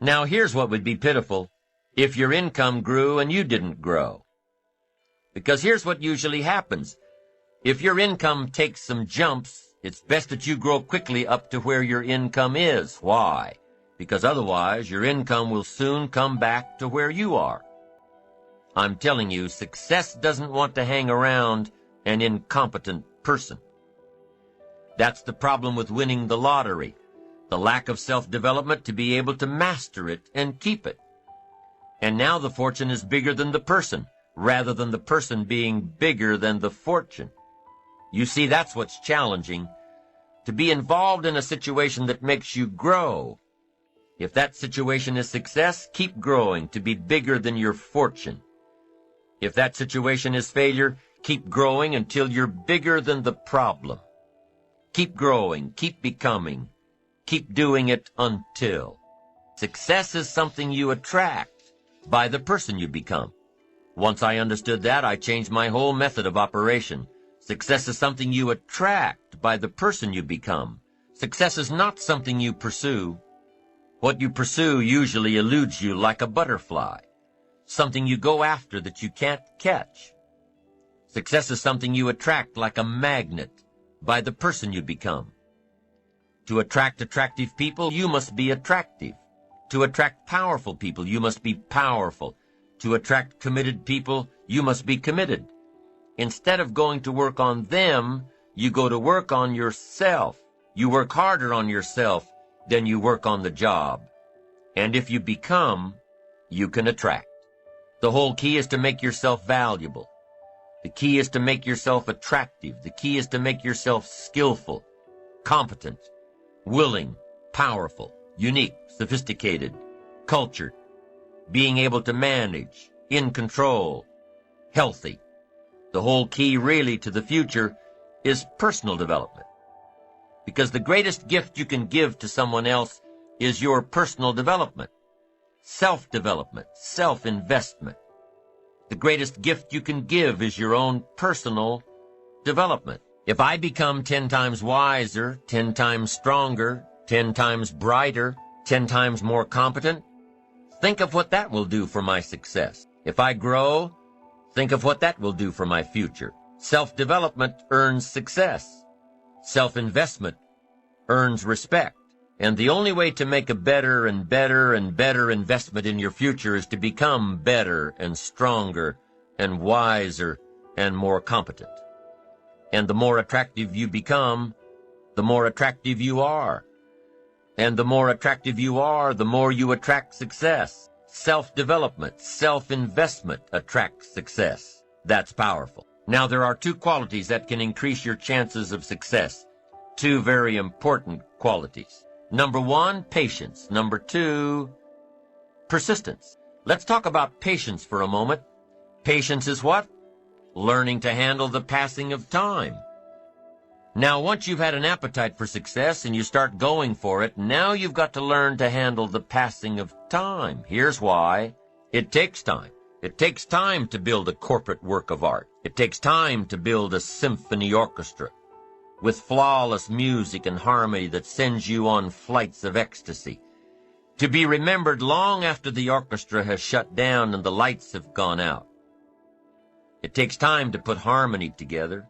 Now here's what would be pitiful if your income grew and you didn't grow. Because here's what usually happens. If your income takes some jumps, it's best that you grow quickly up to where your income is. Why? Because otherwise your income will soon come back to where you are. I'm telling you, success doesn't want to hang around an incompetent person. That's the problem with winning the lottery, the lack of self-development to be able to master it and keep it. And now the fortune is bigger than the person, rather than the person being bigger than the fortune. You see, that's what's challenging, to be involved in a situation that makes you grow. If that situation is success, keep growing to be bigger than your fortune. If that situation is failure, keep growing until you're bigger than the problem. Keep growing, keep becoming, keep doing it until. Success is something you attract by the person you become. Once I understood that, I changed my whole method of operation. Success is something you attract by the person you become. Success is not something you pursue. What you pursue usually eludes you like a butterfly, something you go after that you can't catch. Success is something you attract like a magnet by the person you become. To attract attractive people, you must be attractive. To attract powerful people, you must be powerful. To attract committed people, you must be committed. Instead of going to work on them, you go to work on yourself. You work harder on yourself than you work on the job. And if you become, you can attract. The whole key is to make yourself valuable. The key is to make yourself attractive. The key is to make yourself skillful, competent, willing, powerful, unique, sophisticated, cultured, being able to manage, in control, healthy. The whole key really to the future is personal development. Because the greatest gift you can give to someone else is your personal development, self-development, self-investment. The greatest gift you can give is your own personal development. If I become 10 times wiser, 10 times stronger, 10 times brighter, 10 times more competent, think of what that will do for my success. If I grow, think of what that will do for my future. Self-development earns success. Self-investment earns respect. And the only way to make a better and better and better investment in your future is to become better and stronger and wiser and more competent. And the more attractive you become, the more attractive you are. And the more attractive you are, the more you attract success. Self-development, self-investment attracts success. That's powerful. Now, there are two qualities that can increase your chances of success. Two very important qualities. Number one, patience. Number two, persistence. Let's talk about patience for a moment. Patience is what? Learning to handle the passing of time. Now, once you've had an appetite for success and you start going for it, now you've got to learn to handle the passing of time. Here's why. It takes time. It takes time to build a corporate work of art. It takes time to build a symphony orchestra with flawless music and harmony that sends you on flights of ecstasy, to be remembered long after the orchestra has shut down and the lights have gone out. It takes time to put harmony together.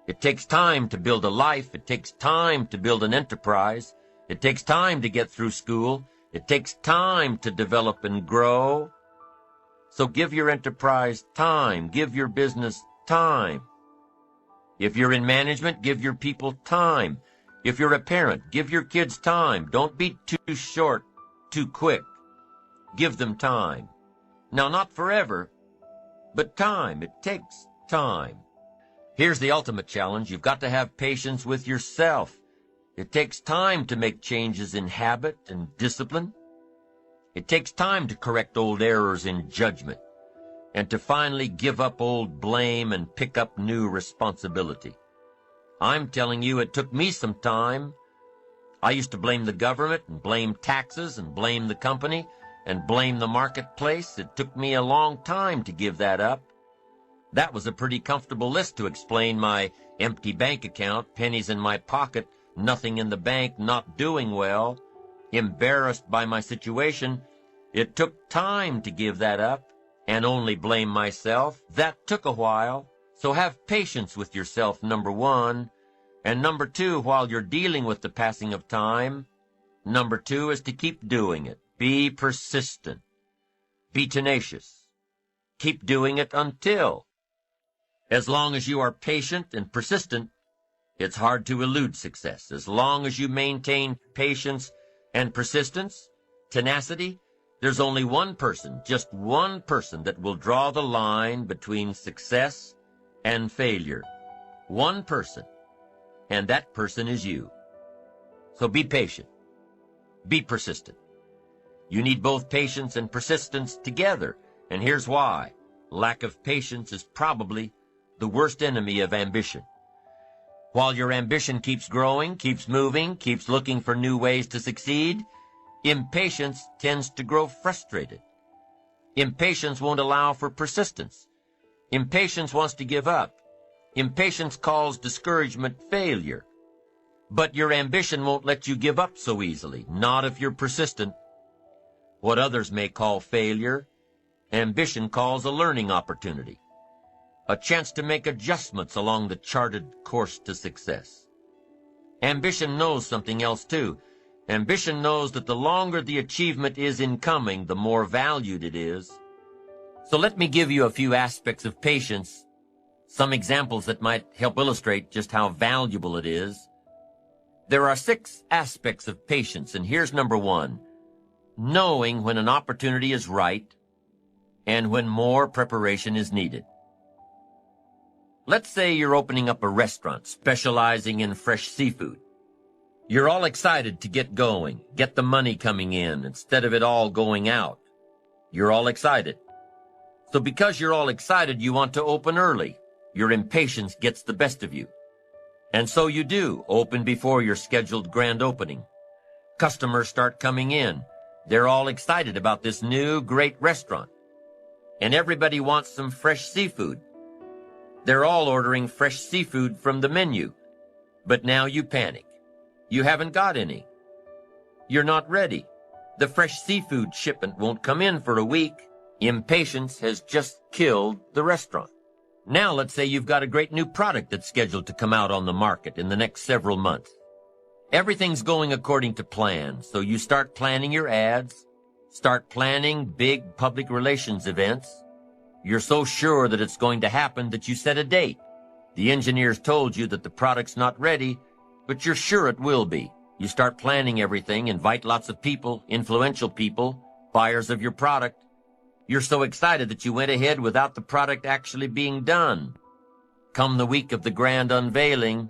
It takes time to build a life. It takes time to build an enterprise. It takes time to get through school. It takes time to develop and grow. So give your enterprise time. Give your business time. If you're in management, give your people time. If you're a parent, give your kids time. Don't be too short, too quick. Give them time. Now, not forever, but time. It takes time. Here's the ultimate challenge. You've got to have patience with yourself. It takes time to make changes in habit and discipline. It takes time to correct old errors in judgment and to finally give up old blame and pick up new responsibility. I'm telling you, it took me some time. I used to blame the government and blame taxes and blame the company and blame the marketplace. It took me a long time to give that up. That was a pretty comfortable list to explain my empty bank account, pennies in my pocket, nothing in the bank, not doing well. embarrassed by my situation. It took time to give that up and only blame myself. That took a while. So have patience with yourself, number one. And number two, while you're dealing with the passing of time, number two is to keep doing it. Be persistent. Be tenacious. Keep doing it until. As long as you are patient and persistent, it's hard to elude success. As long as you maintain patience and persistence, tenacity, there's only one person, just one person, that will draw the line between success and failure. One person, and that person is you. So be patient. Be persistent. You need both patience and persistence together, and here's why. Lack of patience is probably the worst enemy of ambition. While your ambition keeps growing, keeps moving, keeps looking for new ways to succeed, impatience tends to grow frustrated. Impatience won't allow for persistence. Impatience wants to give up. Impatience calls discouragement failure. But your ambition won't let you give up so easily, not if you're persistent. What others may call failure, ambition calls a learning opportunity, a chance to make adjustments along the charted course to success. Ambition knows something else too. Ambition knows that the longer the achievement is in coming, the more valued it is. So let me give you a few aspects of patience, some examples that might help illustrate just how valuable it is. There are 6 aspects of patience, and here's number 1. Knowing when an opportunity is right and when more preparation is needed. Let's say you're opening up a restaurant specializing in fresh seafood. You're all excited to get going, get the money coming in instead of it all going out. You're all excited. So because you're all excited, you want to open early. Your impatience gets the best of you. And so you do, open before your scheduled grand opening. Customers start coming in. They're all excited about this new great restaurant. And everybody wants some fresh seafood. They're all ordering fresh seafood from the menu. But now you panic. You haven't got any. You're not ready. The fresh seafood shipment won't come in for a week. Impatience has just killed the restaurant. Now let's say you've got a great new product that's scheduled to come out on the market in the next several months. Everything's going according to plan, so you start planning your ads, start planning big public relations events. You're so sure that it's going to happen that you set a date. The engineers told you that the product's not ready, but you're sure it will be. You start planning everything, invite lots of people, influential people, buyers of your product. You're so excited that you went ahead without the product actually being done. Come the week of the grand unveiling,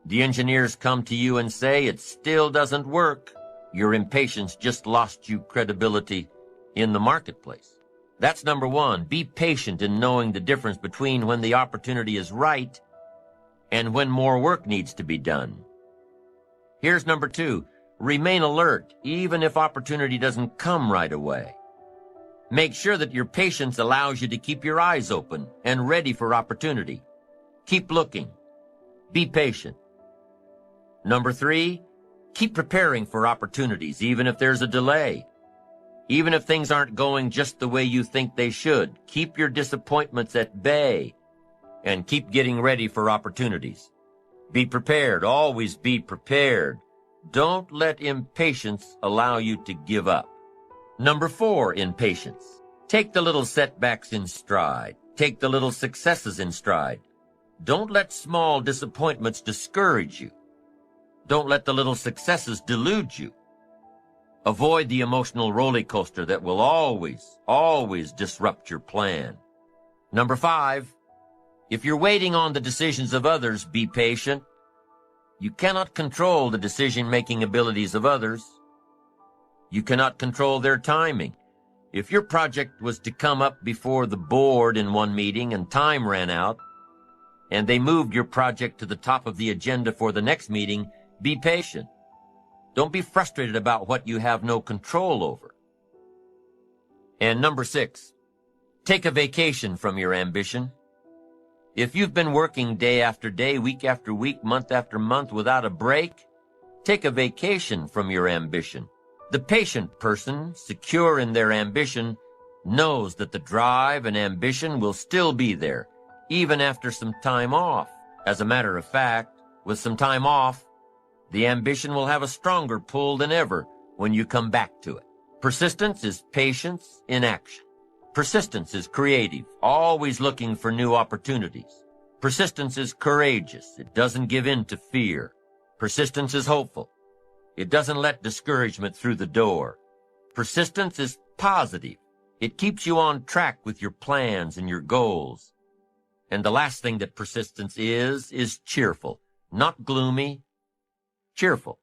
the engineers come to you and say it still doesn't work. Your impatience just lost you credibility in the marketplace. That's number 1. Be patient in knowing the difference between when the opportunity is right and when more work needs to be done. Here's number 2. Remain alert, even if opportunity doesn't come right away. Make sure that your patience allows you to keep your eyes open and ready for opportunity. Keep looking. Be patient. Number 3, keep preparing for opportunities, even if there's a delay. Even if things aren't going just the way you think they should, keep your disappointments at bay and keep getting ready for opportunities. Be prepared. Always be prepared. Don't let impatience allow you to give up. Number 4 in patience. Take the little setbacks in stride. Take the little successes in stride. Don't let small disappointments discourage you. Don't let the little successes delude you. Avoid the emotional roller coaster that will always disrupt your plan. Number 5, if you're waiting on the decisions of others, be patient. You cannot control the decision-making abilities of others. You cannot control their timing. If your project was to come up before the board in one meeting and time ran out, and they moved your project to the top of the agenda for the next meeting, be patient. Don't be frustrated about what you have no control over. And number 6, take a vacation from your ambition. If you've been working day after day, week after week, month after month without a break, take a vacation from your ambition. The patient person, secure in their ambition, knows that the drive and ambition will still be there, even after some time off. As a matter of fact, with some time off, the ambition will have a stronger pull than ever when you come back to it. Persistence is patience in action. Persistence is creative, always looking for new opportunities. Persistence is courageous. It doesn't give in to fear. Persistence is hopeful. It doesn't let discouragement through the door. Persistence is positive. It keeps you on track with your plans and your goals. And the last thing that persistence is cheerful. Not gloomy, cheerful.